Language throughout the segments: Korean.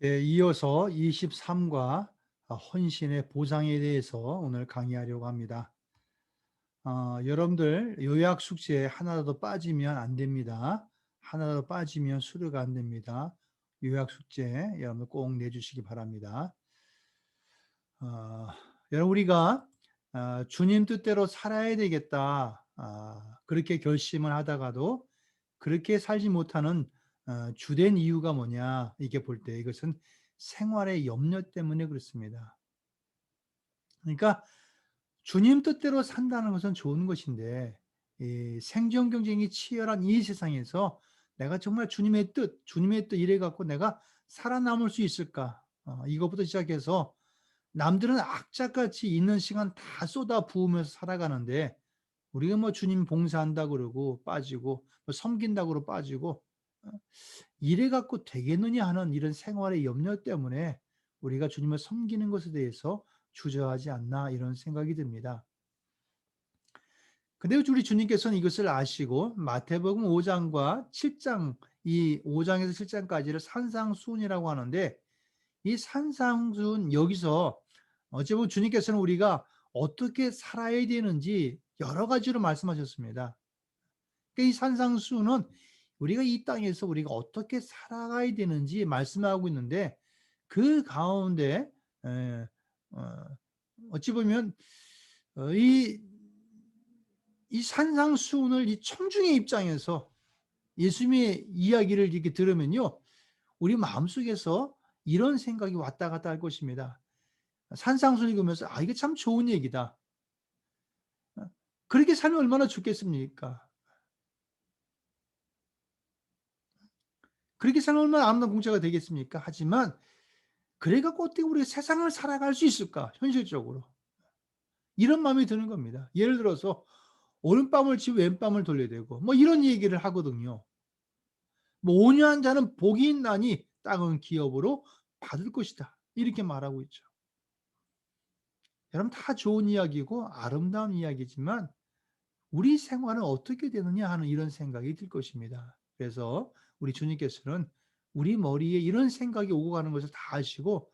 이어서 23과 헌신의 보상에 대해서 오늘 강의하려고 합니다. 여러분들 요약 숙제에 하나라도 빠지면 안 됩니다. 하나라도 빠지면 수료가 안 됩니다. 요약 숙제 여러분들 꼭 내주시기 바랍니다. 어, 여러분 우리가 주님 뜻대로 살아야 되겠다. 그렇게 결심을 하다가도 그렇게 살지 못하는 주된 이유가 뭐냐 이렇게 볼 때 이것은 생활의 염려 때문에 그렇습니다. 그러니까 주님 뜻대로 산다는 것은 좋은 것인데 이 생존 경쟁이 치열한 이 세상에서 내가 정말 주님의 뜻 이래 갖고 내가 살아남을 수 있을까? 이것부터 시작해서 남들은 악착같이 있는 시간 다 쏟아 부으면서 살아가는데 우리가 뭐 주님 봉사한다고 그러고 빠지고 뭐 섬긴다고 그러고 빠지고 어 이래 갖고 되겠느냐 하는 이런 생활의 염려 때문에 우리가 주님을 섬기는 것에 대해서 주저하지 않나 이런 생각이 듭니다. 근데 우리 주님께서는 이것을 아시고 마태복음 5 장과 7장 이 5 장에서 7 장까지를 산상수훈이라고 하는데 이 산상수훈 여기서 어찌 보면 주님께서는 우리가 어떻게 살아야 되는지 여러 가지로 말씀하셨습니다. 그러니까 이 산상수훈은 우리가 이 땅에서 우리가 어떻게 살아가야 되는지 말씀하고 있는데 그 가운데 에 어 어찌 보면 어 이 이 산상수훈을 이 청중의 입장에서 예수님의 이야기를 이렇게 들으면요. 우리 마음속에서 이런 생각이 왔다 갔다 할 것입니다. 산상수훈 읽으면서 '아 이게 참 좋은 얘기다.' 그렇게 살면 얼마나 좋겠습니까? 그렇게 살면 얼마나 아름다운 공짜가 되겠습니까? 하지만 그래 갖고 어떻게 우리가 세상을 살아갈 수 있을까 현실적으로. 이런 마음이 드는 겁니다. 예를 들어서 오른밤을 치고 왼밤을 돌려대고 뭐 이런 얘기를 하거든요. 뭐 "온유한 자는 복이 있나니 땅은 기업으로 받을 것이다." 이렇게 말하고 있죠. 여러분 다 좋은 이야기고 아름다운 이야기지만 우리 생활은 어떻게 되느냐 하는 이런 생각이 들 것입니다. 그래서 우리 주님께서는 우리 머리에 이런 생각이 오고 가는 것을 다 아시고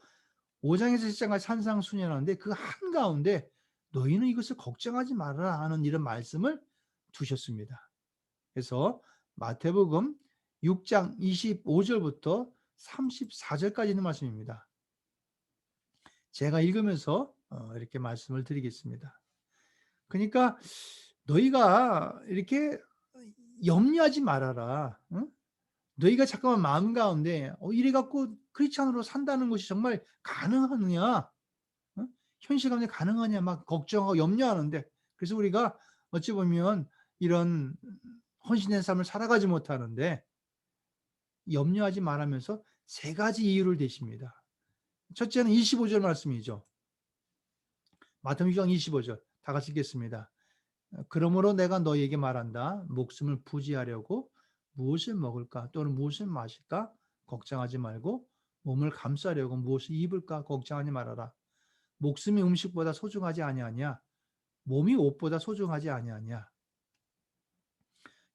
5 장에서 7 장까지 산상수훈이라는데 그 한가운데 "너희는 이것을 걱정하지 말아라." 하는 이런 말씀을 두셨습니다. 그래서 마태복음 6장 25 절부터 34 절까지 있는 말씀입니다. 제가 읽으면서 이렇게 말씀을 드리겠습니다. 그러니까 "너희가 이렇게 염려하지 말아라. 응? 너희가 잠깐만 마음 가운데 이래 갖고 크리스찬으로 산다는 것이 정말 가능하느냐? 어? 현실 가운데 가능하냐?" 막 걱정하고 염려하는데 그래서 우리가 어찌 보면 이런 헌신된 삶을 살아가지 못하는데 염려하지 말라면서 세 가지 이유를 대십니다. 첫째는 25절 말씀이죠. 마태복음 6장 25절 다 같이 읽겠습니다. "그러므로 내가 너희에게 말한다. 목숨을 부지하려고 무엇을 먹을까 또는 무엇을 마실까 걱정하지 말고 몸을 감싸려고 무엇을 입을까 걱정하지 말아라. 목숨이 음식보다 소중하지 아니하냐? 몸이 옷보다 소중하지 아니하냐?"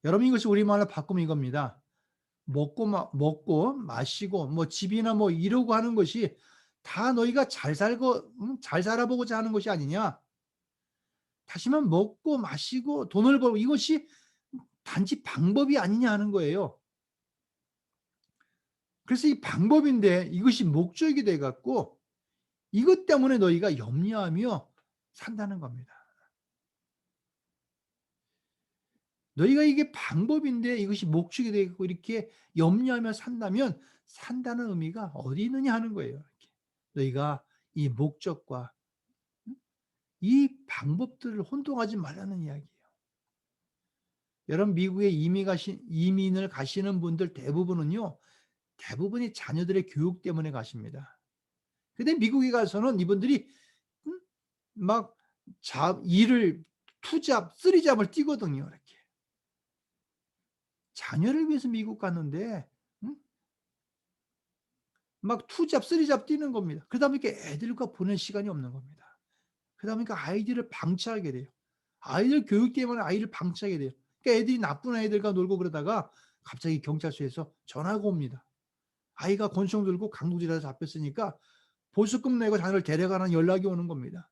여러분 이것이 우리말로 바꾸면 이겁니다. 먹고 마시고 뭐 집이나 뭐 이러고 하는 것이 다 너희가 잘 살고 잘 살아보고자 하는 것이 아니냐. 다시 말하면 먹고 마시고 돈을 벌고 이것이 단지 방법이 아니냐 하는 거예요. 그래서 이 방법인데 이것이 목적이 돼 갖고 이것 때문에 너희가 염려하며 산다는 겁니다. 너희가 이게 방법인데 이것이 목적이 돼 갖고 이렇게 염려하며 산다면 산다는 의미가 어디 있느냐 하는 거예요. 이렇게. 너희가 이 목적과 이 방법들을 혼동하지 말라는 이야기예요. 여러분 미국에 이민을 가시는 분들 대부분은요. 대부분이 자녀들의 교육 때문에 가십니다. 근데 미국에 가서는 이분들이 음 막 일을 쓰리 잡을 뛰거든요 이렇게. 자녀를 위해서 미국 갔는데 음 막 쓰리 잡 뛰는 겁니다. 그러다 보니까 애들과 보낼 시간이 없는 겁니다. 그러다 보니까 아이들을 방치하게 돼요. 아이들 교육 때문에 아이를 방치하게 돼요. 그러니까 애들이 나쁜 아이들과 놀고 그러다가 갑자기 경찰서에서 전화가 옵니다. 아이가 권총 들고 강도질에서 잡혔으니까 보수금 내고 자녀를 데려가라는 연락이 오는 겁니다.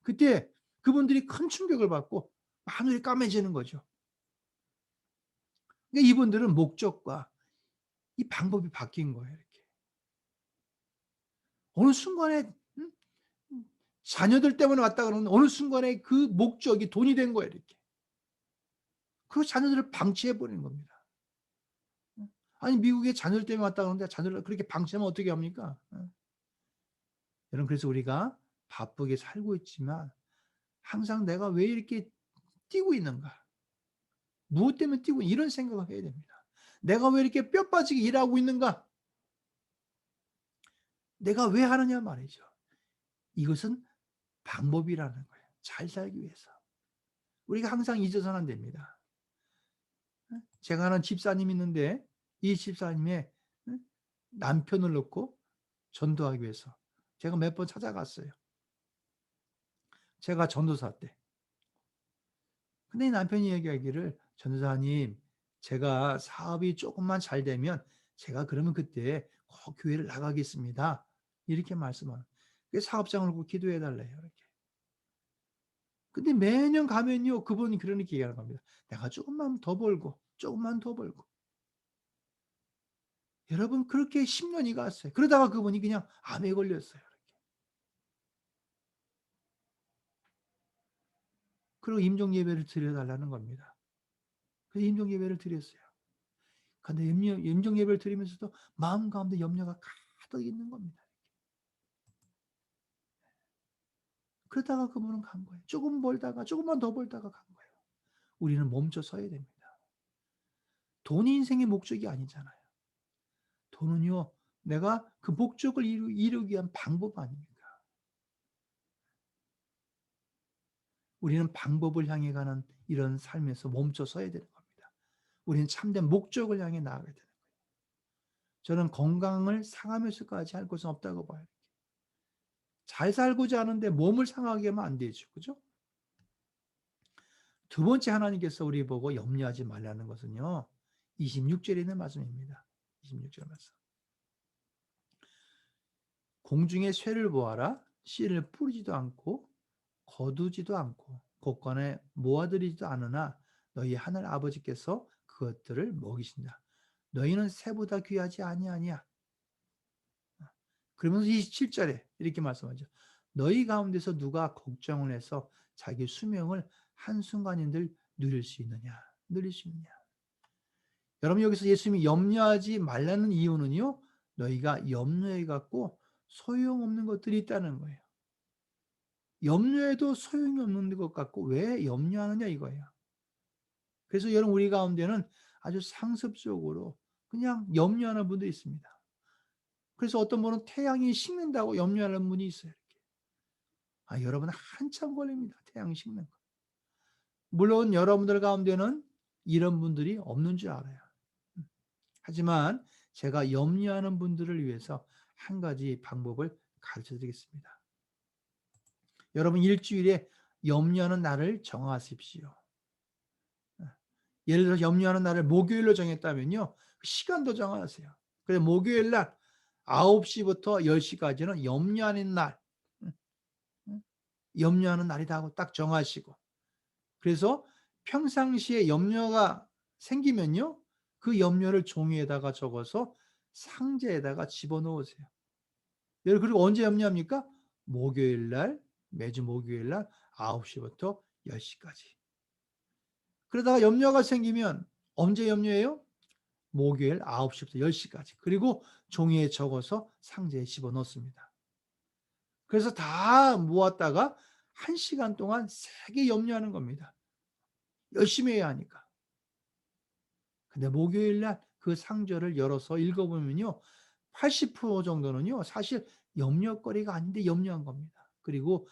그때 그분들이 큰 충격을 받고 하늘이 까매지는 거죠. 그러니까 이분들은 목적과 이 방법이 바뀐 거예요 이렇게. 어느 순간에 자녀들 때문에 왔다 그러는데 어느 순간에 그 목적이 돈이 된 거예요 이렇게. 그 자녀들을 방치해 버리는 겁니다. 아니 미국에 자녀들 때문에 왔다 그러는데 자녀를 그렇게 방치하면 어떻게 합니까? 여러분 그래서 우리가 바쁘게 살고 있지만 항상 '내가 왜 이렇게 뛰고 있는가? 무엇 때문에 뛰고 이런 생각을 해야 됩니다. '내가 왜 이렇게 뼈 빠지게 일하고 있는가? 내가 왜 하느냐?' 말이죠. 이것은 방법이라는 거예요, 잘 살기 위해서. 우리가 항상 잊어서는 안 됩니다. 제가 아는 집사님이 있는데 이 집사님의 남편을 놓고 전도하기 위해서 제가 몇 번 찾아갔어요. 제가 전도사 때. 근데 이 남편이 얘기하기를 "전도사님 제가 사업이 쪼끔만 잘 되면 제가 그러면 그때 꼭 교회를 나가겠습니다." 이렇게 말씀하는 그 사업장을 놓고 기도해 달래요 이렇게. 근데 매년 가면요 그분이 그렇게 얘기하는 겁니다. "내가 쪼금만 더 벌고 쪼금만 더 벌고." 여러분 그렇게 10 년이 갔어요. 그러다가 그분이 그냥 암에 걸렸어요. 그리고 임종 예배를 드려 달라는 겁니다. 그래서 임종 예배를 드렸어요. 근데 임종 예배를 드리면서도 마음 가운데 염려가 가득 있는 겁니다. 그러다가 그분은 간 거예요. 조금 벌다가 조금만 더 벌다가 간 거예요. 우리는 멈춰 서야 됩니다. 돈이 인생의 목적이 아니잖아요. 돈은요, 내가 그 목적을 이루기 위한 방법 아닙니까? 우리는 방법을 향해 가는 이런 삶에서 멈춰 서야 되는 겁니다. 우리는 참된 목적을 향해 나아가야 되는 거예요. 저는 건강을 상하면서까지 할 것은 없다고 봐요. 잘 살고자 하는데 몸을 상하게 하면 안 되죠. 그죠? 두 번째 하나님께서 우리 보고 염려하지 말라는 것은요. 26 절에 있는 말씀입니다. 26절 말씀. "공중의 쇠를 보아라. 씨를 뿌리지도 않고 거두지도 않고 곳간에 모아들이지도 않으나 너희 하늘 아버지께서 그것들을 먹이신다. 너희는 새보다 귀하지 아니하냐?" 그러면서 27 절에 이렇게 말씀하죠. "너희 가운데서 누가 걱정을 해서 자기 수명을 한순간인들 누릴 수 있느냐? 누릴 수 있느냐?" 여러분 여기서 예수님이 염려하지 말라는 이유는요. 너희가 염려해 갖고 소용없는 것들이 있다는 거예요. 염려해도 소용이 없는 것 같고 왜 염려하느냐 이거예요. 그래서 여러분 우리 가운데는 아주 상습적으로 그냥 염려하는 분도 있습니다. 그래서 어떤 분은 태양이 식는다고 염려하는 분이 있어요. 이렇게. 여러분 한참 걸립니다. 태양이 식는 거. 물론 여러분들 가운데는 이런 분들이 없는 줄 알아요. 하지만 제가 염려하는 분들을 위해서 한 가지 방법을 가르쳐 드리겠습니다. 여러분 일주일에 염려하는 날을 정하십시오. 예를 들어서 염려하는 날을 목요일로 정했다면요. 시간도 정하세요. 그래서 목요일 날 9시 부터 10시 까지는 염려하는 날, 음 염려하는 날이다 하고 딱 정하시고 그래서 평상시에 염려가 생기면요. 그 염려를 종이에다가 적어서 상자에다가 집어넣으세요. 여러분 그리고 언제 염려합니까? 목요일 날 매주 목요일 날 9시 부터 10시 까지. 그러다가 염려가 생기면 언제 염려해요? 목요일 9시 부터 10시 까지. 그리고 종이에 적어서 상자에 집어넣습니다. 그래서 다 모았다가 1 시간 동안 세게 염려하는 겁니다. 열심히 해야 하니까. 근데 목요일 날 그 상자를 열어서 읽어 보면요. 80% 정도는요. 사실 염려거리가 아닌데 염려한 겁니다. 그리고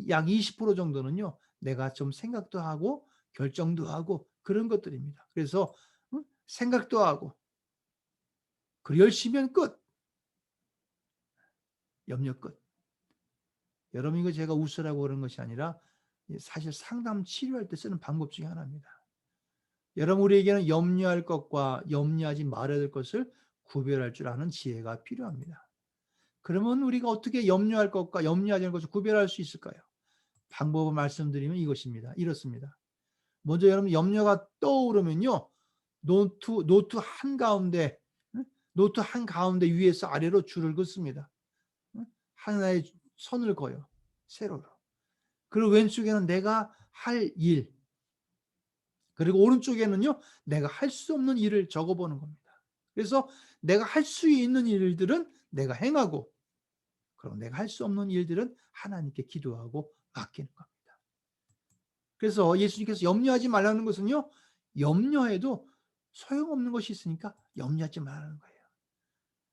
약 20% 정도는요. 내가 좀 생각도 하고 결정도 하고 그런 것들입니다. 그래서 생각도 하고 그리고 열심히 하면 끝. 염려 끝. 여러분 이거 제가 웃으라고 그러는 것이 아니라 사실 상담 치료할 때 쓰는 방법 중에 하나입니다. 여러분 우리에게는 염려할 것과 염려하지 말아야 될 것을 구별할 줄 아는 지혜가 필요합니다. 그러면 우리가 어떻게 염려할 것과 염려하지 않을 것을 구별할 수 있을까요? 방법을 말씀드리면 이것입니다. 이렇습니다. 먼저 여러분 염려가 떠오르면요. 노트 한가운데 노트 한가운데 위에서 아래로 줄을 긋습니다. 하나의 선을 그어요. 세로로. 그리고 왼쪽에는 내가 할 일, 그리고 오른쪽에는요. 내가 할 수 없는 일을 적어보는 겁니다. 그래서 내가 할 수 있는 일들은 내가 행하고, 그럼 내가 할 수 없는 일들은 하나님께 기도하고 맡기는 겁니다. 그래서 예수님께서 염려하지 말라는 것은요. 염려해도 소용없는 것이 있으니까 염려하지 말라는 거예요.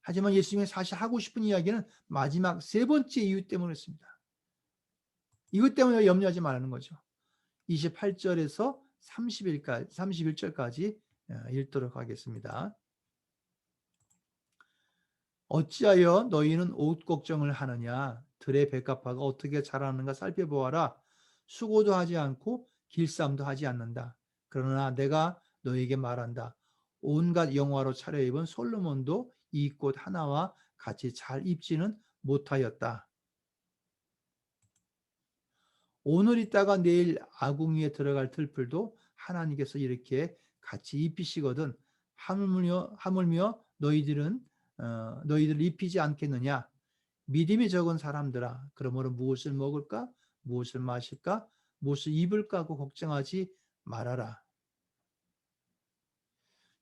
하지만 예수님이 사실 하고 싶은 이야기는 마지막 세 번째 이유 때문에 했습니다. 이것 때문에 염려하지 말라는 거죠. 28절에서 31절까지 읽도록 하겠습니다. 어찌하여 너희는 옷 걱정을 하느냐? 들의 백합화가 어떻게 자라는가 살펴보아라. 수고도 하지 않고 길쌈도 하지 않는다. 그러나 내가 너희에게 말한다. 온갖 영화로 차려입은 솔로몬도 이 꽃 하나와 같이 잘 입지는 못하였다. 오늘 있다가 내일 아궁이에 들어갈 들풀도 하나님께서 이렇게 같이 입히시거든 하물며 너희들을 입히지 않겠느냐. 믿음이 적은 사람들아, 그러므로 무엇을 먹을까, 무엇을 마실까, 무엇을 입을까 하고 걱정하지 말아라.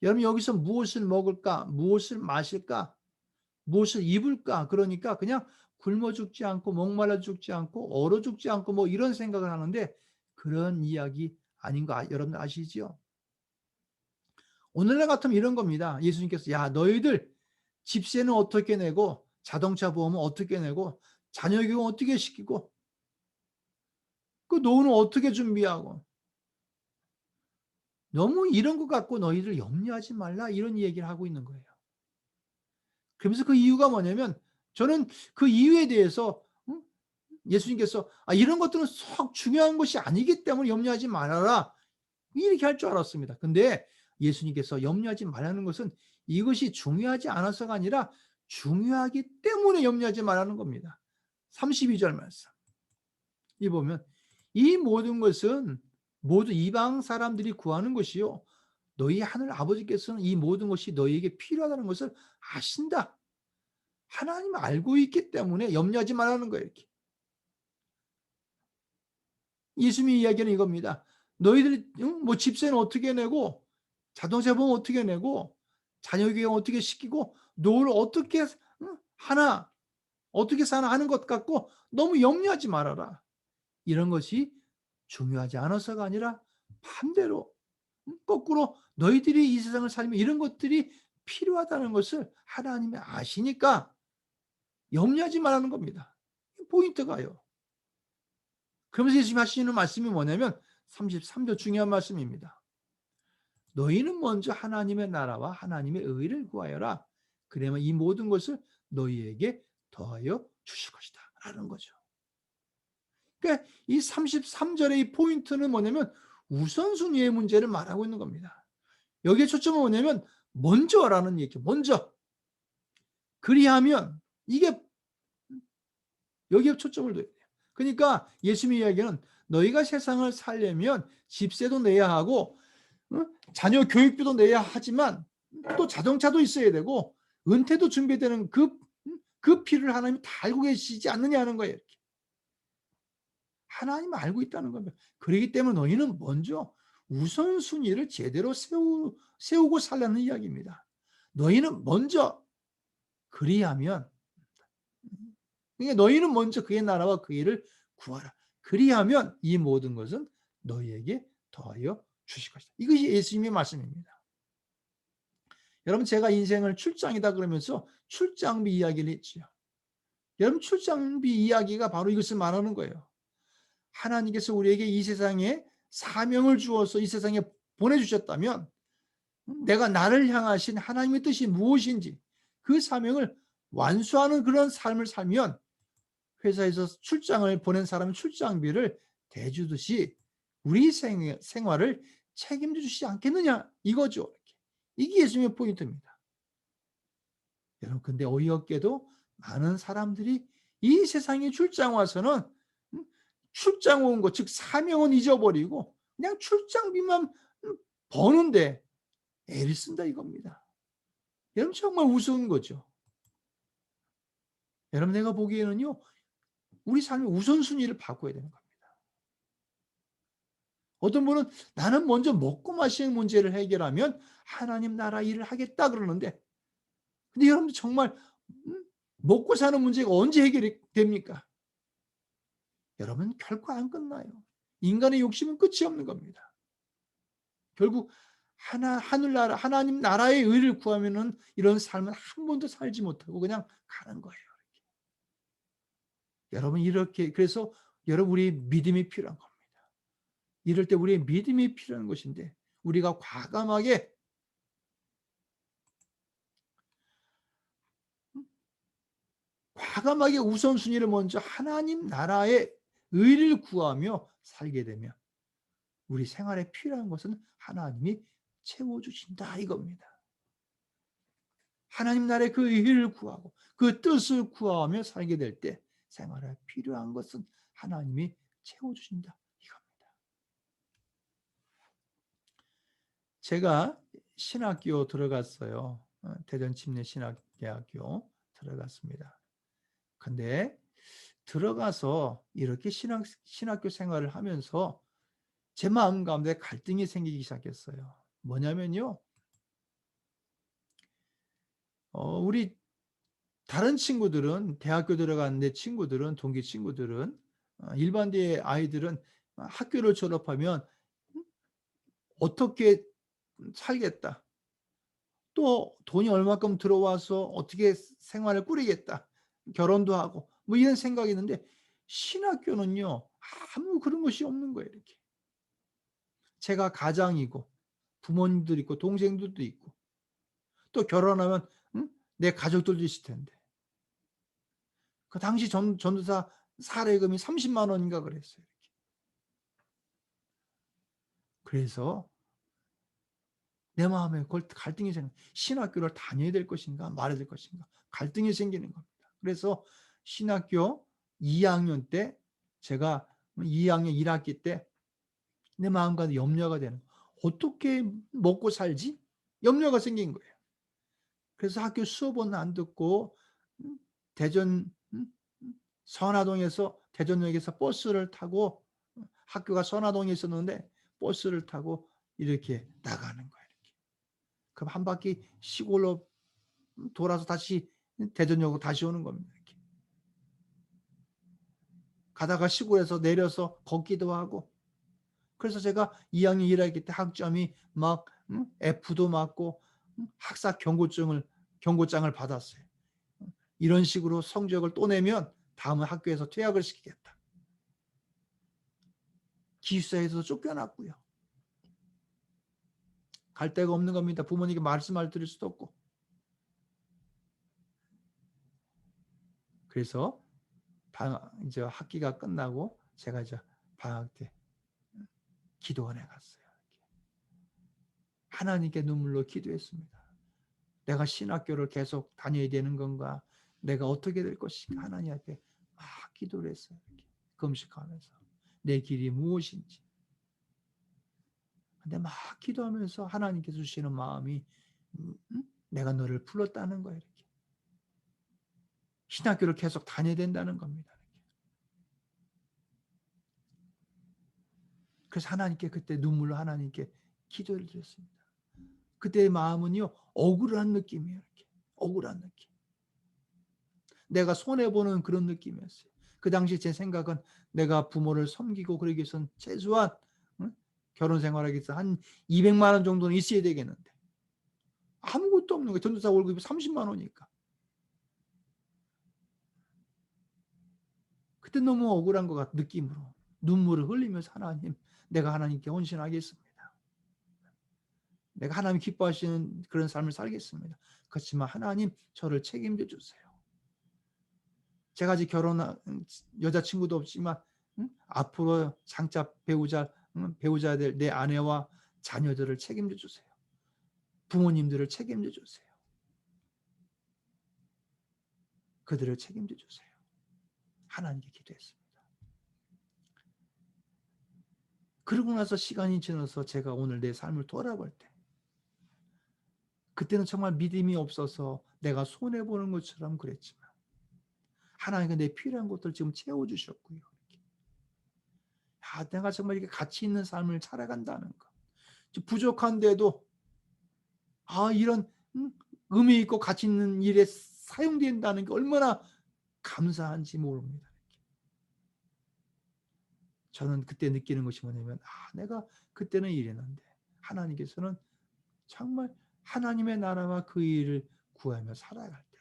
여러분 여기서 무엇을 먹을까, 무엇을 마실까, 무엇을 입을까, 그러니까 그냥 굶어 죽지 않고 목말라 죽지 않고 얼어 죽지 않고 뭐 이런 생각을 하는데 그런 이야기 아닌 거 여러분들 아시죠? 오늘날 같으면 이런 겁니다. 예수님께서 야 너희들 집세는 어떻게 내고 자동차 보험은 어떻게 내고 자녀 교육은 어떻게 시키고 그 노후는 어떻게 준비하고 너무 이런 것 갖고 너희들 염려하지 말라 이런 얘기를 하고 있는 거예요. 그러면서 그 이유가 뭐냐면 저는 그 이유에 대해서 예수님께서 이런 것들은 썩 중요한 것이 아니기 때문에 염려하지 말아라 이렇게 할 줄 알았습니다. 근데 예수님께서 염려하지 말라는 것은 이것이 중요하지 않아서가 아니라 중요하기 때문에 염려하지 말라는 겁니다. 32절 말씀 이 보면 이 모든 것은 모두 이방 사람들이 구하는 것이요 너희 하늘 아버지께서는 이 모든 것이 너희에게 필요하다는 것을 아신다. 하나님 알고 있기 때문에 염려하지 말라는 거예요. 이렇게. 예수님이 이야기하는 이겁니다. 너희들이 뭐 집세는 어떻게 내고 자동차 보험 어떻게 내고 자녀 교육 어떻게 시키고 노후를 어떻게 하나 어떻게 사나 하는 것 같고 너무 염려하지 말아라. 이런 것이 중요하지 않아서가 아니라 반대로 거꾸로 너희들이 이 세상을 살면 이런 것들이 필요하다는 것을 하나님이 아시니까 염려하지 말라는 겁니다. 포인트가요. 그러면서 예수님이 하시는 말씀이 뭐냐면 33절 중요한 말씀입니다. 너희는 먼저 하나님의 나라와 하나님의 의를 구하여라. 그러면 이 모든 것을 너희에게 더하여 주실 것이다. 라는 거죠. 그러니까 이 33절의 이 포인트는 뭐냐면 우선순위의 문제를 말하고 있는 겁니다. 여기에 초점은 뭐냐면 먼저라는 얘기죠. 먼저. 그리하면 이게 여기에 초점을 둬야 돼요. 그러니까 예수님의 이야기는 너희가 세상을 살려면 집세도 내야 하고 자녀 교육비도 내야 하지만 또 자동차도 있어야 되고 은퇴도 준비되는 그 필요를 하나님이 다 알고 계시지 않느냐 는 거예요. 이렇게. 하나님은 알고 있다는 겁니다. 그렇기 때문에 너희는 먼저 우선순위를 제대로 세우고 살라는 이야기입니다. 너희는 먼저 그리하면 그러니까 너희는 먼저 그의 나라와 그의 일을 구하라. 그리하면 이 모든 것은 너희에게 더하여 주실 것이다. 이것이 예수님의 말씀입니다. 여러분 제가 인생을 출장이다 그러면서 출장비 이야기를 했죠. 여러분 출장비 이야기가 바로 이것을 말하는 거예요. 하나님께서 우리에게 이 세상에 사명을 주어서 이 세상에 보내주셨다면 내가 나를 향하신 하나님의 뜻이 무엇인지 그 사명을 완수하는 그런 삶을 살면 회사에서 출장을 보낸 사람은 출장비를 대주듯이 우리 생활을 책임져 주시지 않겠느냐 이거죠. 이게 예수님의 포인트입니다. 여러분 근데 어이없게도 많은 사람들이 이 세상에 출장 와서는 출장 온 것 즉 사명은 잊어버리고 그냥 출장비만 버는데 애를 쓴다 이겁니다. 여러분 정말 우스운 거죠. 여러분 내가 보기에는요. 우리 삶의 우선순위를 바꿔야 되는 겁니다. 어떤 분은 나는 먼저 먹고 마시는 문제를 해결하면 하나님 나라 일을 하겠다 그러는데 근데 여러분들 정말 먹고 사는 문제가 언제 해결이 됩니까? 여러분 결코 안 끝나요. 인간의 욕심은 끝이 없는 겁니다. 결국 하늘나라 하나님 나라의 의를 구하면은 이런 삶은 한 번도 살지 못하고 그냥 가는 거예요. 여러분 이렇게 그래서 여러분 우리의 믿음이 필요한 겁니다. 이럴 때 우리의 믿음이 필요한 것인데 우리가 과감하게 우선순위를 먼저 하나님 나라의 의를 구하며 살게 되면 우리 생활에 필요한 것은 하나님이 채워주신다 이겁니다. 하나님 나라의 그 의를 구하고 그 뜻을 구하며 살게 될 때 생활에 필요한 것은 하나님이 채워주신다 이겁니다. 제가 신학교 들어갔어요. 대전 침례 신학대학교 들어갔습니다. 근데 들어가서 이렇게 신학교 생활을 하면서 제 마음 가운데 갈등이 생기기 시작했어요. 뭐냐면요. 우리 다른 친구들은 대학교 들어간 내 친구들은 동기 친구들은 일반대의 아이들은 학교를 졸업하면 어떻게 살겠다. 또 돈이 얼마큼 들어와서 어떻게 생활을 꾸리겠다. 결혼도 하고 뭐 이런 생각이 있는데 신학교는요. 아무 그런 것이 없는 거예요. 이렇게. 제가 가장이고 부모님도 있고 동생들도 있고 또 결혼하면 내 가족들도 있을 텐데. 그 당시 전도사 사례금이 30만 원인가 그랬어요. 이렇게. 그래서 내 마음에 그걸 갈등이 생겨 신학교를 다녀야 될 것인가 말아야 될 것인가 갈등이 생기는 겁니다. 그래서 신학교 2학년 때 제가 2학년 1학기 때 내 마음 가운데 염려가 되는 거예요. '어떻게 먹고 살지?' 염려가 생긴 거예요. 그래서 학교 수업은 안 듣고 대전 선화동에서 대전역에서 버스를 타고 학교가 선화동에 있었는데 버스를 타고 이렇게 나가는 거예요. 이렇게. 그럼 한 바퀴 시골로 돌아서 다시 대전역으로 다시 오는 겁니다. 이렇게. 가다가 시골에서 내려서 걷기도 하고 그래서 제가 2학년 1학기 때 학점이 막 F도 맞고 학사 경고장을 받았어요. 이런 식으로 성적을 또 내면 다음은 학교에서 퇴학을 시키겠다. 기숙사에서 쫓겨났고요. 갈 데가 없는 겁니다. 부모님께 말씀을 드릴 수도 없고. 그래서 이제 학기가 끝나고 제가 이제 방학 때 기도원에 갔어요. 하나님께 눈물로 기도했습니다. 내가 신학교를 계속 다녀야 되는 건가? 내가 어떻게 될 것인가? 하나님 앞에 막 기도를 했어요. 이렇게. 금식하면서 내 길이 무엇인지. 근데 막 기도하면서 하나님께서 주시는 마음이 내가 너를 불렀다는 거예요. 이렇게. 신학교를 계속 다녀야 된다는 겁니다. 이렇게. 그래서 하나님께 그때 눈물로 하나님께 기도를 드렸습니다. 그때의 마음은요 억울한 느낌이에요. 이렇게. 억울한 느낌. 내가 손해보는 그런 느낌이었어요. 그 당시 제 생각은 내가 부모를 섬기고 그러기 위해서는 최소한 결혼 생활하기 위해서 한 200만 원 정도는 있어야 되겠는데 아무것도 없는 거예요. 전도사 월급이 30만 원이니까. 그때 너무 억울한 것 같은 느낌으로 눈물을 흘리면서 하나님 내가 하나님께 헌신하겠습니다. 내가 하나님 기뻐하시는 그런 삶을 살겠습니다. 그렇지만 하나님 저를 책임져 주세요. 제가 아직 결혼한 여자친구도 없지만 앞으로 장차 배우자 될 내 아내와 자녀들을 책임져 주세요. 부모님들을 책임져 주세요. 그들을 책임져 주세요. 하나님께 기도했습니다. 그러고 나서 시간이 지나서 제가 오늘 내 삶을 돌아볼 때 그때는 정말 믿음이 없어서 내가 손해보는 것처럼 그랬지만 하나님께 내 필요한 것들을 지금 채워주셨고요. 내가 정말 이렇게 가치 있는 삶을 살아간다는 것. 부족한데도 이런 의미 있고 가치 있는 일에 사용된다는 게 얼마나 감사한지 모릅니다. 저는 그때 느끼는 것이 뭐냐면 내가 그때는 이랬는데 하나님께서는 정말 하나님의 나라와 그 일을 구하며 살아갈 때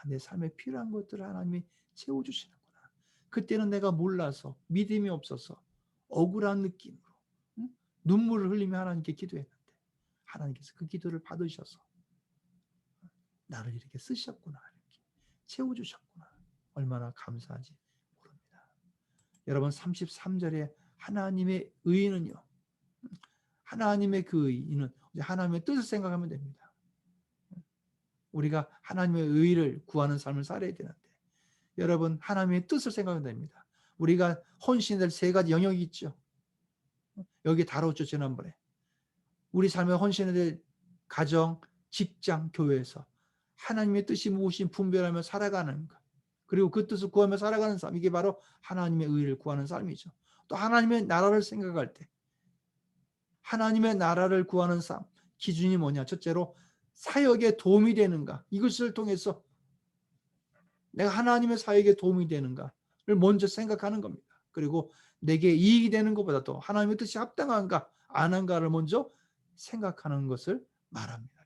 내 삶에 필요한 것들을 하나님이 채워주시는구나. 그때는 내가 몰라서 믿음이 없어서 억울한 느낌으로 눈물을 흘리며 하나님께 기도했는데 하나님께서 그 기도를 받으셔서 나를 이렇게 쓰셨구나. 이렇게 채워주셨구나. 얼마나 감사한지 모릅니다. 여러분 33절에 하나님의 의는요. 하나님의 그 의는 하나님의 뜻을 생각하면 됩니다. 우리가 하나님의 의를 구하는 삶을 살아야 되는데 여러분 하나님의 뜻을 생각하면 됩니다. 우리가 헌신될 세 가지 영역이 있죠. 여기 다뤘죠 지난번에. 우리 삶의 헌신될 가정, 직장, 교회에서 하나님의 뜻이 무엇인지 분별하며 살아가는 것. 그리고 그 뜻을 구하며 살아가는 삶. 이게 바로 하나님의 의를 구하는 삶이죠. 또 하나님의 나라를 생각할 때 하나님의 나라를 구하는 삶. 기준이 뭐냐? 첫째로 사역에 도움이 되는가? 이것을 통해서 내가 하나님의 사역에 도움이 되는가를 먼저 생각하는 겁니다. 그리고 내게 이익이 되는 것보다도 하나님의 뜻이 합당한가 안 한가를 먼저 생각하는 것을 말합니다.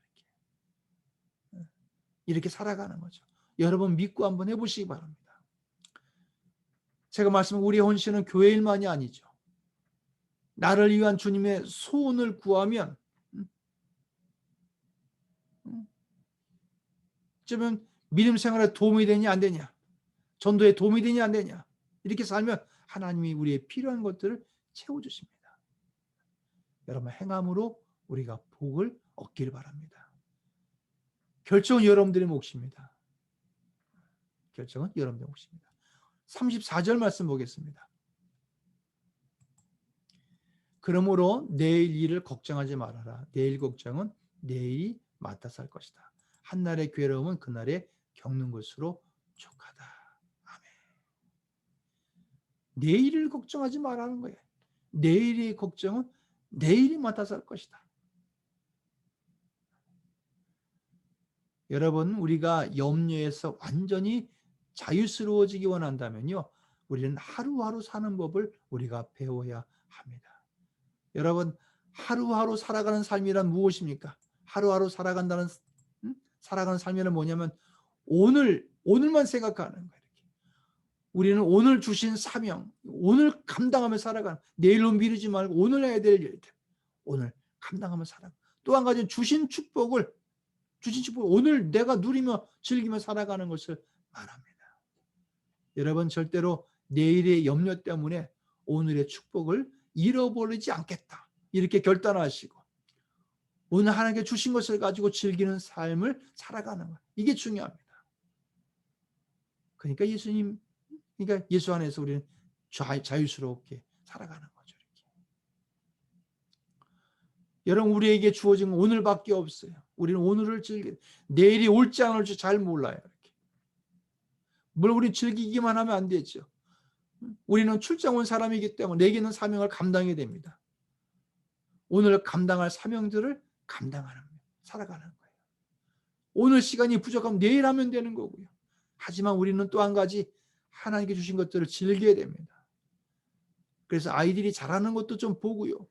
이렇게 살아가는 거죠. 여러분 믿고 한번 해보시기 바랍니다. 제가 말씀한 우리의 헌신은 교회 일만이 아니죠. 나를 위한 주님의 소원을 구하면 어쩌면 믿음 생활에 도움이 되냐 안 되냐, 전도에 도움이 되냐 안 되냐, 이렇게 살면 하나님이 우리의 필요한 것들을 채워주십니다. 여러분 행함으로 우리가 복을 얻기를 바랍니다. 결정은 여러분들의 몫입니다. 결정은 여러분들의 몫입니다. 34절 말씀 보겠습니다. 그러므로 내일 일을 걱정하지 말아라. 내일 걱정은 내일이 맡아서 할 것이다. 한날의 괴로움은 그날에 겪는 것으로 족하다. 아멘. 내일을 걱정하지 말라는 거예요. 내일의 걱정은 내일이 맡아서 할 것이다. 여러분 우리가 염려에서 완전히 자유스러워지기 원한다면요, 우리는 하루하루 사는 법을 우리가 배워야 합니다. 여러분 하루하루 살아가는 삶이란 무엇입니까? 하루하루 살아가는 삶이란 뭐냐면 오늘만 생각하는 거예요. 우리는 오늘 주신 사명, 오늘 감당하며 살아가는, 내일로 미루지 말고 오늘 해야 될 일들, 오늘 감당하며 살아가. 또 한 가지 주신 축복을 오늘 내가 누리며 즐기며 살아가는 것을 말합니다. 여러분 절대로 내일의 염려 때문에 오늘의 축복을 잃어버리지 않겠다, 이렇게 결단하시고 오늘 하나님께 주신 것을 가지고 즐기는 삶을 살아가는 것, 이게 중요합니다. 그러니까 예수 안에서 우리는 자유스럽게 살아가는 거죠. 이렇게. 여러분 우리에게 주어진 건 오늘밖에 없어요. 우리는 오늘을 내일이 올지 안 올지 잘 몰라요. 이렇게. 물론 우리 즐기기만 하면 안 되죠. 우리는 출장 온 사람이기 때문에 내게 있는 사명을 감당해야 됩니다. 오늘 감당할 사명들을 살아가는 거예요. 오늘 시간이 부족하면 내일 하면 되는 거고요. 하지만 우리는 또 한 가지 하나님께 주신 것들을 즐겨야 됩니다. 그래서 아이들이 잘하는 것도 좀 보고요,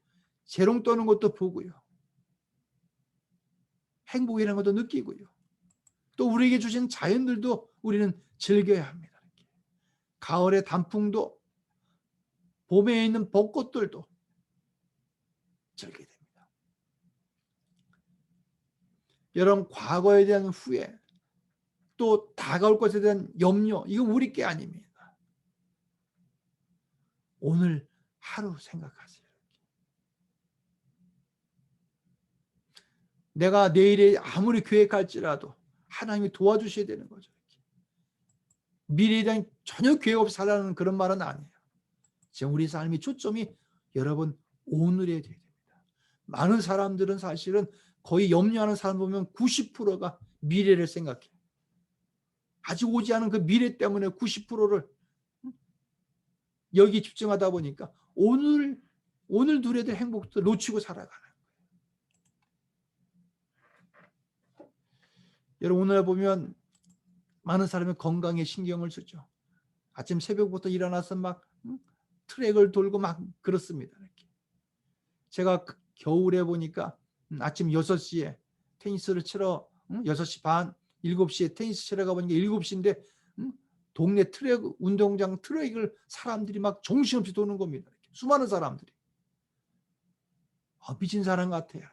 재롱 떠는 것도 보고요, 행복이라는 것도 느끼고요, 또 우리에게 주신 자연들도 우리는 즐겨야 합니다. 가을의 단풍도, 봄에 있는 벚꽃들도 즐겨야 됩니다. 여러분 과거에 대한 후회, 또 다가올 것에 대한 염려, 이건 우리 게 아닙니다. 오늘 하루 생각하세요. 내가 내일에 아무리 계획할지라도 하나님이 도와주셔야 되는 거죠. 미래에 대한 전혀 계획 없이 살라는 그런 말은 아니에요. 지금 우리 삶의 초점이 여러분 오늘에 돼야 됩니다. 많은 사람들은 사실은 거의 염려하는 사람 보면 90%가 미래를 생각해요. 아직 오지 않은 그 미래 때문에 90%를 여기 집중하다 보니까 오늘 누려야 될 행복도 놓치고 살아가는 거예요. 여러분 오늘 보면 많은 사람이 건강에 신경을 쓰죠. 아침 새벽부터 일어나서 막 트랙을 돌고 막 그렇습니다. 이렇게. 제가 겨울에 보니까 아침 6시에 테니스를 치러 6시 반, 7시에 테니스 치러 가보니까 7시인데 동네 트랙 운동장 트랙을 사람들이 막 정신없이 도는 겁니다. 이렇게. 수많은 사람들이. 미친 사람 같아요.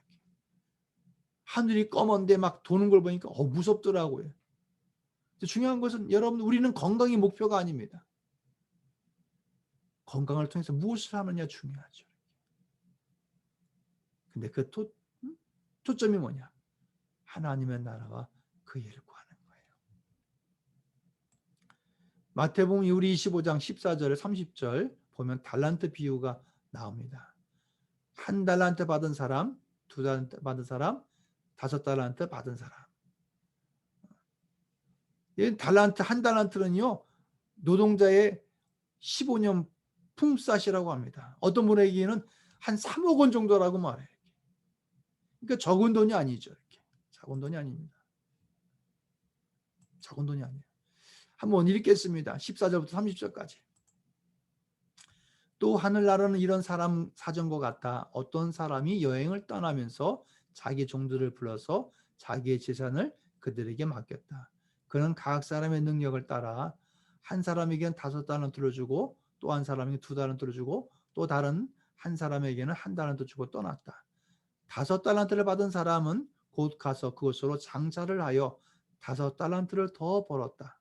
하늘이 검은데 막 도는 걸 보니까 무섭더라고요. 중요한 것은 여러분 우리는 건강이 목표가 아닙니다. 건강을 통해서 무엇을 하느냐 중요하죠. 근데 그 초점이 뭐냐? 하나님의 나라와 그 일을 구하는 거예요. 마태복음 우리 25장 14절에 30절 보면 달란트 비유가 나옵니다. 1달란트 받은 사람, 2달란트 받은 사람, 5달란트 받은 사람. 달란트, 1달란트는요, 노동자의 15년 품삯이라고 합니다. 어떤 분에게는 한 3억 원 정도라고 말해요. 그러니까 적은 돈이 아니죠. 이렇게. 작은 돈이 아닙니다. 작은 돈이 아니에요. 한번 읽겠습니다. 14절부터 30절까지. 또 하늘나라는 이런 사람 사정과 같다. 어떤 사람이 여행을 떠나면서 자기 종들을 불러서 자기의 재산을 그들에게 맡겼다. 그는 각 사람의 능력을 따라 한 사람에게는 5달란트를 주고 또 한 사람에게 2달란트를 주고 또 다른 한 사람에게는 1달란트 주고 떠났다. 5달란트를 받은 사람은 곧 가서 그곳으로 장사를 하여 5달란트를 더 벌었다.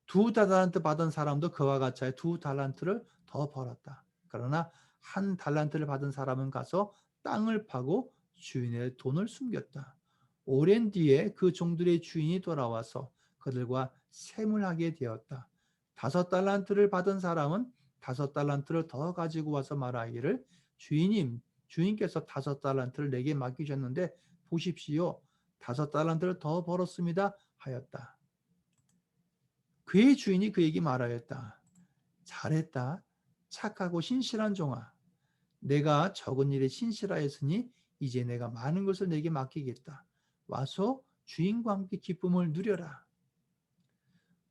2달란트 받은 사람도 그와 같이 2달란트를 더 벌었다. 그러나 1달란트를 받은 사람은 가서 땅을 파고 주인의 돈을 숨겼다. 오랜 뒤에 그 종들의 주인이 돌아와서 그들과 셈을하게 되었다. 5달란트를 받은 사람은 5달란트를 더 가지고 와서 말하기를 주인님, 주인께서 5달란트를 내게 맡기셨는데 보십시오. 5달란트를 더 벌었습니다 하였다. 그의 주인이 그에게 말하였다. 잘했다. 착하고 신실한 종아. 내가 적은 일에 신실하였으니 이제 내가 많은 것을 내게 맡기겠다. 와서 주인과 함께 기쁨을 누려라.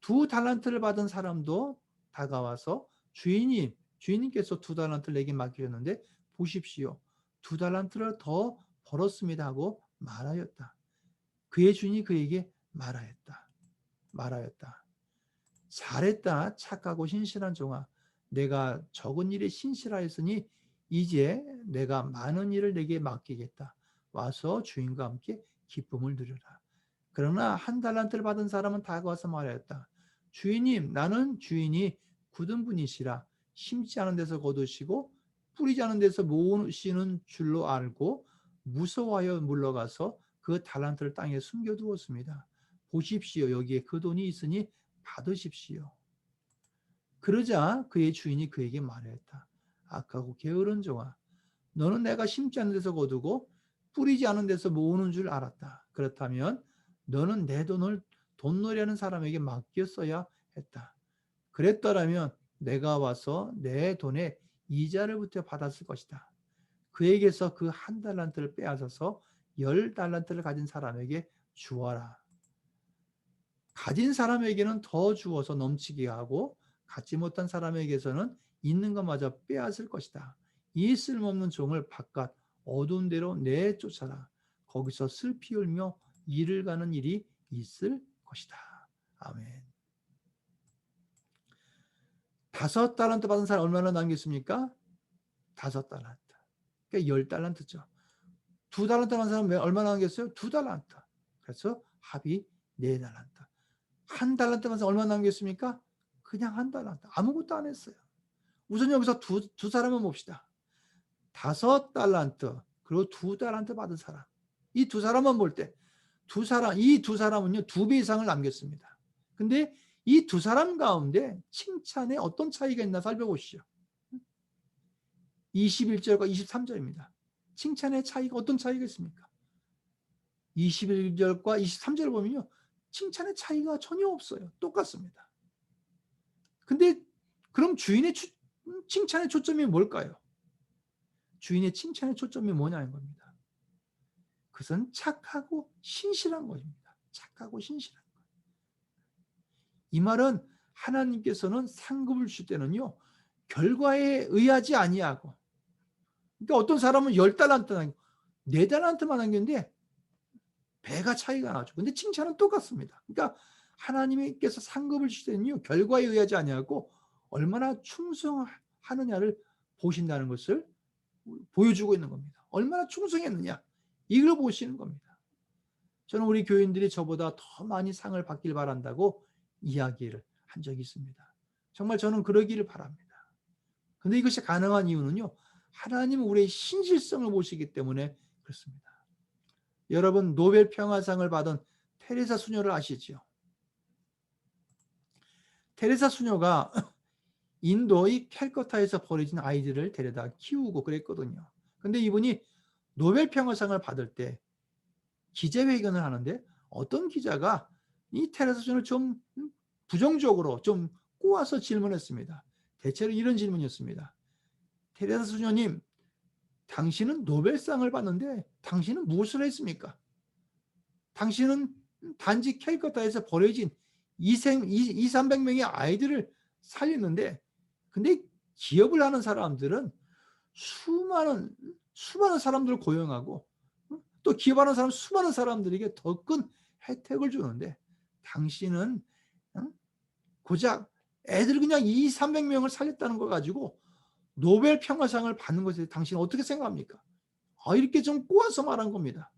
2달란트를 받은 사람도 다가와서 주인님, 주인님께서 2달란트를 내게 맡기셨는데 보십시오. 2달란트를 더 벌었습니다 하고 말하였다. 그의 주인이 그에게 말하였다. 잘했다. 착하고 신실한 종아. 내가 적은 일에 신실하였으니 이제 내가 많은 일을 내게 맡기겠다. 와서 주인과 함께 기쁨을 누려라. 그러나 1달란트를 받은 사람은 다가와서 말하였다. 주인님, 나는 주인이 굳은 분이시라 심지 않은 데서 거두시고 뿌리지 않은 데서 모으시는 줄로 알고 무서워하여 물러가서 그 달란트를 땅에 숨겨두었습니다. 보십시오. 여기에 그 돈이 있으니 받으십시오. 그러자 그의 주인이 그에게 말하였다. 악하고 게으른 종아, 너는 내가 심지 않은 데서 거두고 뿌리지 않은 데서 모으는 줄 알았다. 그렇다면 너는 내 돈을 돈놀이하는 사람에게 맡겼어야 했다. 그랬더라면 내가 와서 내 돈에 이자를 부터 받았을 것이다. 그에게서 그 1달란트를 빼앗아서 10달란트를 가진 사람에게 주어라. 가진 사람에게는 더 주어서 넘치게 하고 갖지 못한 사람에게서는 있는 것마저 빼앗을 것이다. 이 쓸모없는 종을 바깥 어두운 데로 내쫓아라. 거기서 슬피 울며 이를 가는 일이 있을 것이다. 아멘. 5달란트 받은 사람 얼마나 남겼습니까? 5달란트. 그러니까 10달란트죠. 2달란트 받은 사람 얼마나 남겼어요? 2달란트. 그래서 합이 4달란트. 1달란트 받은 사람 얼마나 남겼습니까? 그냥 1달란트. 아무것도 안 했어요. 우선 여기서 두 사람은 봅시다. 5달란트 그리고 2달란트 받은 사람. 이 두 사람만 볼 때 이 두 사람은요 2배 이상을 남겼습니다. 근데 이 두 사람 가운데 칭찬에 어떤 차이가 있나 살펴보시죠. 21절과 23절입니다. 칭찬의 차이가 어떤 차이가 있습니까? 21절과 23절을 보면요. 칭찬의 차이가 전혀 없어요. 똑같습니다. 근데 그럼 주인의 칭찬의 초점이 뭘까요? 주인의 칭찬의 초점이 뭐냐는 겁니다. 그것은 착하고 신실한 것입니다. 착하고 신실한 것. 이 말은 하나님께서는 상급을 줄 때는요. 결과에 의하지 아니하고, 그러니까 어떤 사람은 10달란트 남기고 4달란트만 남겼는데 배가 차이가 나죠. 근데 칭찬은 똑같습니다. 그러니까 하나님께서 상급을 주실 때는요. 결과에 의하지 아니하고 얼마나 충성하느냐를 보신다는 것을 보여주고 있는 겁니다. 얼마나 충성했느냐 이걸 보시는 겁니다. 저는 우리 교인들이 저보다 더 많이 상을 받길 바란다고 이야기를 한 적이 있습니다. 정말 저는 그러기를 바랍니다. 그런데 이것이 가능한 이유는요. 하나님은 우리의 신실성을 보시기 때문에 그렇습니다. 여러분 노벨 평화상을 받은 테레사 수녀를 아시죠? 테레사 수녀가 인도의 캘커타에서 버려진 아이들을 데려다 키우고 그랬거든요. 근데 이분이 노벨 평화상을 받을 때 기자회견을 하는데 어떤 기자가 이 테레사 수녀를 좀 부정적으로 좀 꼬아서 질문했습니다. 대체로 이런 질문이었습니다. 테레사 수녀님, 당신은 노벨상을 받는데 당신은 무엇을 했습니까? 당신은 단지 캘커타에서 버려진 200~300명의 아이들을 살렸는데 근데 기업을 하는 사람들은 수많은 사람들을 고용하고 또 기업하는 사람 수많은 사람들에게 더 큰 혜택을 주는데 당신은 고작 애들 그냥 200~300명을 살렸다는 거 가지고 노벨 평화상을 받는 것에 당신은 어떻게 생각합니까? 이렇게 좀 꼬아서 말한 겁니다.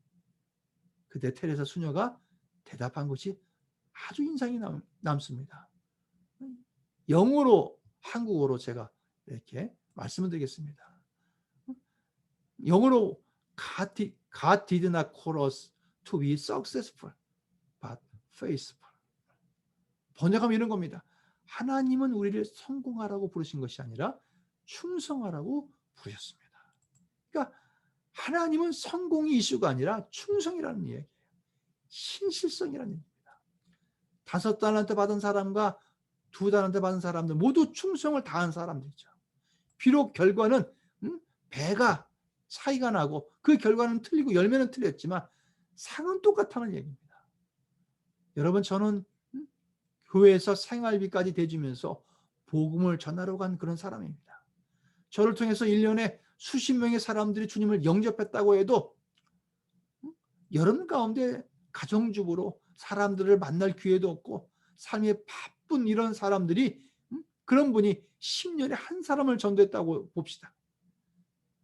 그때 테레사 수녀가 대답한 것이 아주 인상이 남습니다. 영어로 한국어로 제가 이렇게 말씀을 드리겠습니다. 영어로 God did not call us to be successful, but faithful. 번역하면 이런 겁니다. 하나님은 우리를 성공하라고 부르신 것이 아니라 충성하라고 부르셨습니다. 그러니까 하나님은 성공이 이슈가 아니라 충성이라는 이야기예요. 신실성이라는 얘기입니다. 5달란트 받은 사람과 2달란트 받은 사람들 모두 충성을 다한 사람들이죠. 비록 결과는 배가 차이가 나고 그 결과는 틀리고 열매는 틀렸지만 상은 똑같다는 얘기입니다. 여러분 저는 교회에서 생활비까지 대주면서 복음을 전하러 간 그런 사람입니다. 저를 통해서 1년에 수십 명의 사람들이 주님을 영접했다고 해도 여름 가운데 가정주부로 사람들을 만날 기회도 없고 삶에 바쁜 이런 사람들이 그런 분이 10년에 한 사람을 전도했다고 봅시다.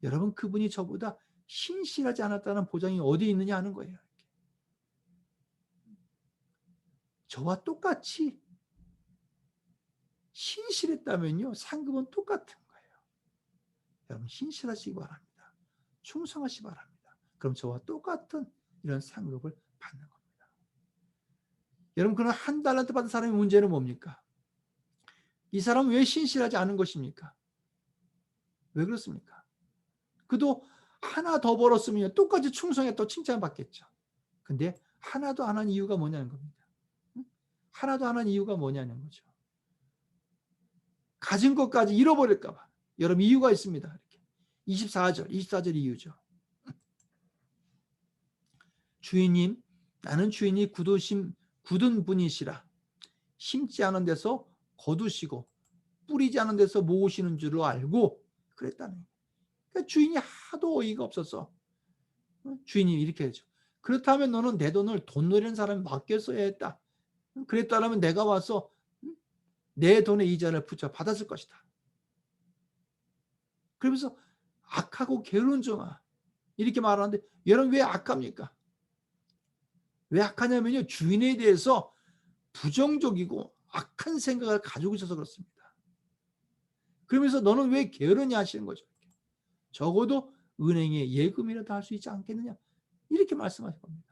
여러분 그분이 저보다 신실하지 않았다는 보장이 어디 있느냐 하는 거예요. 저와 똑같이 신실했다면요 상급은 똑같은 거예요. 여러분 신실하시기 바랍니다. 충성하시기 바랍니다. 그럼 저와 똑같은 이런 상급을 받는 겁니다. 여러분 그런 1달란트 받은 사람의 문제는 뭡니까? 이 사람은 왜 신실하지 않은 것입니까? 왜 그렇습니까? 그도 하나 더 벌었으면 똑같이 충성했다고 칭찬받겠죠. 근데 하나도 안 한 이유가 뭐냐는 겁니다. 하나도 안 한 이유가 뭐냐는 거죠. 가진 것까지 잃어버릴까 봐. 여러분 이유가 있습니다. 이렇게. 24절 이유죠. 주인님, 나는 주인이 굳은 분이시라. 심지 않은 데서 거두시고 뿌리지 않은 데서 모으시는 줄로 알고 그랬다는 거예요. 그러니까 주인이 하도 어이가 없어서 주인이 이렇게 하죠. 그렇다면 너는 내 돈을 돈 노리는 사람이 맡겼어야 했다. 그랬다면 내가 와서 내 돈의 이자를 붙여 받았을 것이다. 그러면서 악하고 게으른 종아 이렇게 말하는데 여러분 왜 악합니까? 왜 악하냐면요. 주인에 대해서 부정적이고 악한 생각을 가지고 있어서 그렇습니다. 그러면서 너는 왜 게으르냐 하시는 거죠. 적어도 은행에 예금이라도 할 수 있지 않겠느냐. 이렇게 말씀하실 겁니다.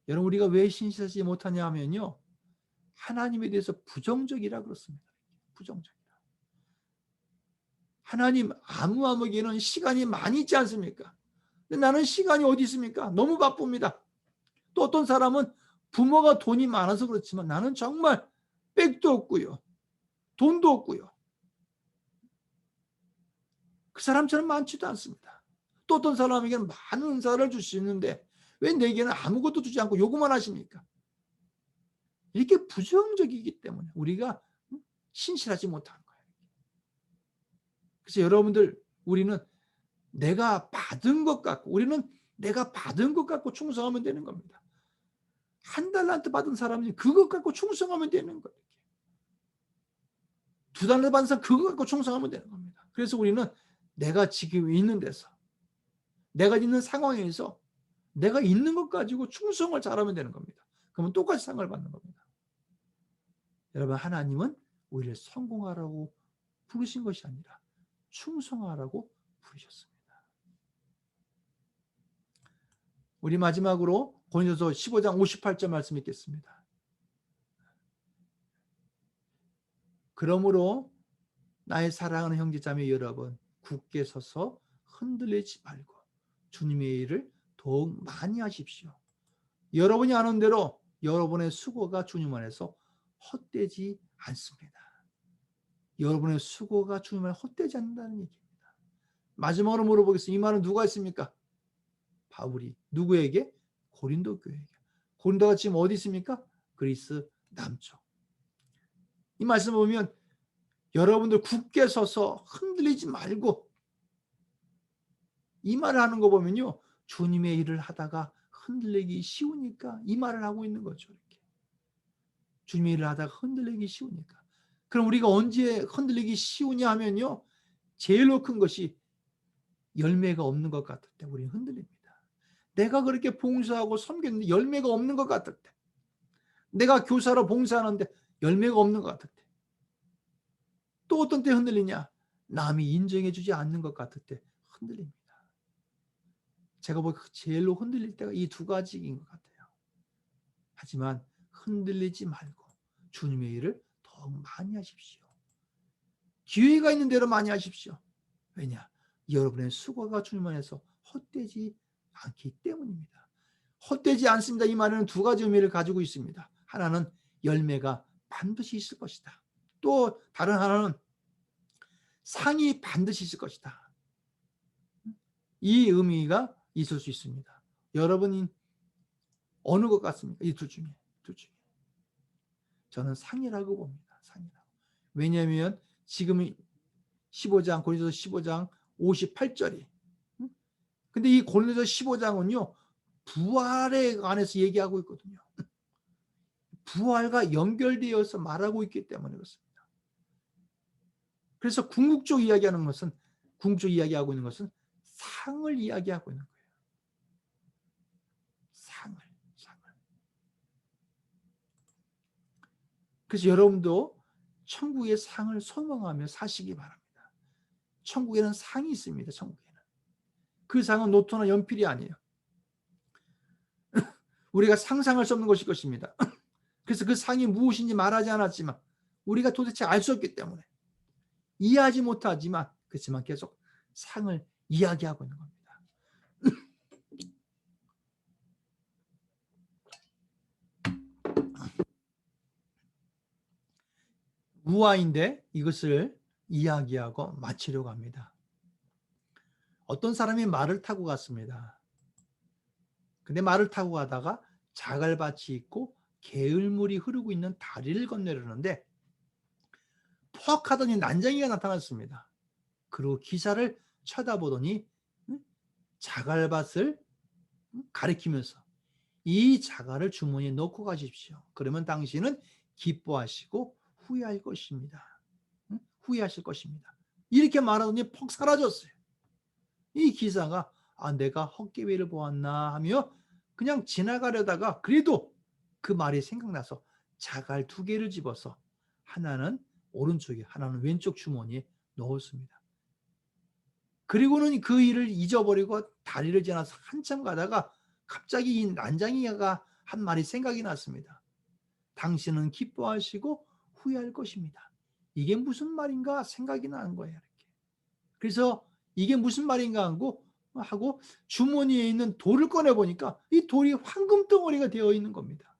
여러분 우리가 왜 신실하지 못하냐 하면요. 하나님에 대해서 부정적이라 그렇습니다. 부정적이라. 하나님 아무에게는 시간이 많이 있지 않습니까? 근데 나는 시간이 어디 있습니까? 너무 바쁩니다. 또 어떤 사람은 부모가 돈이 많아서 그렇지만 나는 정말 백도 없고요. 돈도 없고요. 그 사람처럼 많지도 않습니다. 또 어떤 사람에게는 많은 은사를 줄 수 있는데 왜 내게는 아무것도 주지 않고 요구만 하십니까? 이렇게 부정적이기 때문에 우리가 신실하지 못하는 거예요. 그래서 여러분들 우리는 내가 받은 것 같고 충성하면 되는 겁니다. 한 달란트 받은 사람이 그것 갖고 충성하면 되는 거예요. 두 달란트 받은 사람 그것 갖고 충성하면 되는 겁니다. 그래서 우리는 내가 지금 있는 데서 내가 있는 상황에서 내가 있는 것 가지고 충성을 잘하면 되는 겁니다. 그러면 똑같이 상을 받는 겁니다. 여러분 하나님은 우리를 성공하라고 부르신 것이 아니라 충성하라고 부르셨습니다. 우리 마지막으로 고린도서 15장 58절 말씀 읽겠습니다. 그러므로 나의 사랑하는 형제자매 여러분 굳게 서서 흔들리지 말고 주님의 일을 더욱 많이 하십시오. 여러분이 아는 대로 여러분의 수고가 주님 안에서 헛되지 않습니다. 여러분의 수고가 주님 안에 헛되지 않는다는 얘기입니다. 마지막으로 물어보겠습니다. 이 말은 누가 했습니까? 바울이. 누구에게? 고린도 교회에게. 고린도가 지금 어디 있습니까? 그리스 남쪽. 이 말씀 보면 여러분들 굳게 서서 흔들리지 말고 이 말을 하는 거 보면요. 주님의 일을 하다가 흔들리기 쉬우니까 이 말을 하고 있는 거죠. 이렇게. 주님의 일을 하다가 흔들리기 쉬우니까. 그럼 우리가 언제 흔들리기 쉬우냐 하면요. 제일로 큰 것이 열매가 없는 것 같을 때 우리는 흔들립니다. 내가 그렇게 봉사하고 섬겼는데 열매가 없는 것 같을 때, 내가 교사로 봉사하는데 열매가 없는 것 같을 때, 또 어떤 때 흔들리냐? 남이 인정해 주지 않는 것 같을 때 흔들립니다. 제가 보기에 제일로 흔들릴 때가 이 두 가지인 것 같아요. 하지만 흔들리지 말고 주님의 일을 더욱 많이 하십시오. 기회가 있는 대로 많이 하십시오. 왜냐? 여러분의 수고가 주님 안에서 헛되지 않기 때문입니다. 헛되지 않습니다. 이 말에는 두 가지 의미를 가지고 있습니다. 하나는 열매가 반드시 있을 것이다. 또 다른 하나는 상이 반드시 있을 것이다. 이 의미가 있을 수 있습니다. 여러분이 어느 것 같습니까? 이 둘 중에. 저는 상이라고 봅니다. 상이라고. 왜냐하면 지금 15장 고린도서 15장 58절이 근데 이 고린도서 15장은요. 부활에 관해서 얘기하고 있거든요. 부활과 연결되어서 말하고 있기 때문에 그렇습니다. 그래서 궁극적 이야기하는 것은 궁극적 이야기하고 있는 것은 상을 이야기하고 있는 거예요. 상을. 그래서 여러분도 천국의 상을 소망하며 사시기 바랍니다. 천국에는 상이 있습니다. 천국에는. 그 상은 노트나 연필이 아니에요. 우리가 상상할 수 없는 것일 것입니다. 그래서 그 상이 무엇인지 말하지 않았지만 우리가 도대체 알 수 없기 때문에 이해하지 못하지만 그렇지만 계속 상을 이야기하고 있는 겁니다. 우화인데 이것을 이야기하고 마치려고 합니다. 어떤 사람이 말을 타고 갔습니다. 근데 말을 타고 가다가 자갈밭이 있고 게을물이 흐르고 있는 다리를 건너려는데 퍽 하더니 난장이가 나타났습니다. 그리고 기사를 쳐다보더니 자갈밭을 가리키면서 이 자갈을 주머니에 넣고 가십시오. 그러면 당신은 기뻐하시고 후회할 것입니다. 후회하실 것입니다. 이렇게 말하더니 퍽 사라졌어요. 이 기사가 내가 헛기회를 보았나 하며 그냥 지나가려다가 그래도 그 말이 생각나서 자갈 2개를 집어서 하나는 오른쪽에 하나는 왼쪽 주머니에 넣었습니다. 그리고는 그 일을 잊어버리고 다리를 지나서 한참 가다가 갑자기 이 난장이가 한 말이 생각이 났습니다. 당신은 기뻐하시고 후회할 것입니다. 이게 무슨 말인가 생각이 나는 거예요. 이렇게. 그래서 이게 무슨 말인가 하고 주머니에 있는 돌을 꺼내 보니까 이 돌이 황금 덩어리가 되어 있는 겁니다.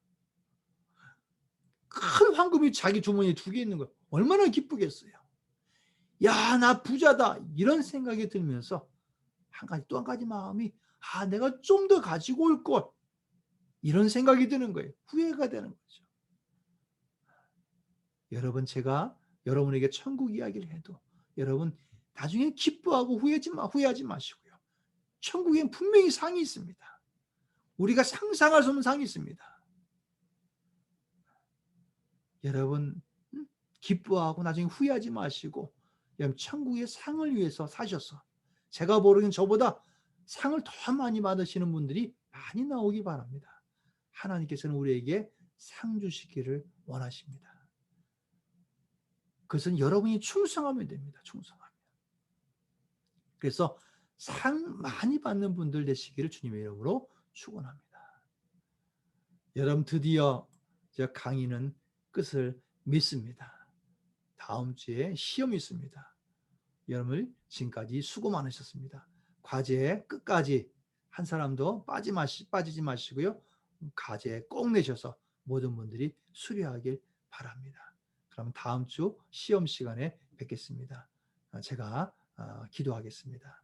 큰 황금이 자기 주머니에 2개 있는 거예요. 얼마나 기쁘겠어요. 야, 나 부자다. 이런 생각이 들면서 또 한 가지 마음이 내가 좀 더 가지고 올 걸. 이런 생각이 드는 거예요. 후회가 되는 거죠. 여러분, 제가 여러분에게 천국 이야기를 해도 여러분 나중에 기뻐하고 후회하지 마시고요. 천국엔 분명히 상이 있습니다. 우리가 상상할 수 없는 상이 있습니다. 여러분, 기뻐하고 나중에 후회하지 마시고 여러분 천국의 상을 위해서 사셔서 제가 모르긴 저보다 상을 더 많이 받으시는 분들이 많이 나오기 바랍니다. 하나님께서는 우리에게 상 주시기를 원하십니다. 그것은 여러분이 충성하면 됩니다. 충성하면. 그래서 상 많이 받는 분들 되시기를 주님의 이름으로 축원합니다. 여러분, 드디어 강의는 끝을 맺습니다. 다음 주에 시험이 있습니다. 여러분 지금까지 수고 많으셨습니다. 과제에 끝까지 한 사람도 빠지지 마시고요. 과제에 꼭 내셔서 모든 분들이 수료하길 바랍니다. 그럼 다음 주 시험 시간에 뵙겠습니다. 제가 기도하겠습니다.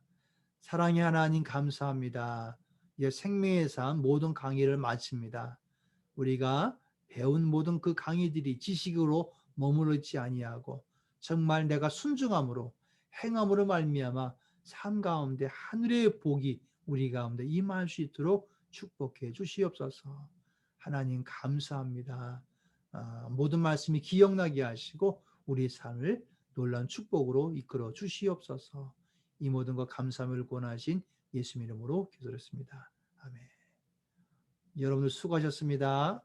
사랑의 하나님, 감사합니다. 생명의 삶 모든 강의를 마칩니다. 우리가 배운 모든 그 강의들이 지식으로 머무르 있지 아니하고 정말 내가 순종함으로 행함으로 말미암아 삶 가운데 하늘의 복이 우리 가운데 임할 수 있도록 축복해 주시옵소서. 하나님, 감사합니다. 모든 말씀이 기억나게 하시고 우리 삶을 놀라운 축복으로 이끌어 주시옵소서. 이 모든 것 감사함을 권하신 예수 이름으로 기도했습니다. 아멘. 여러분들 수고하셨습니다.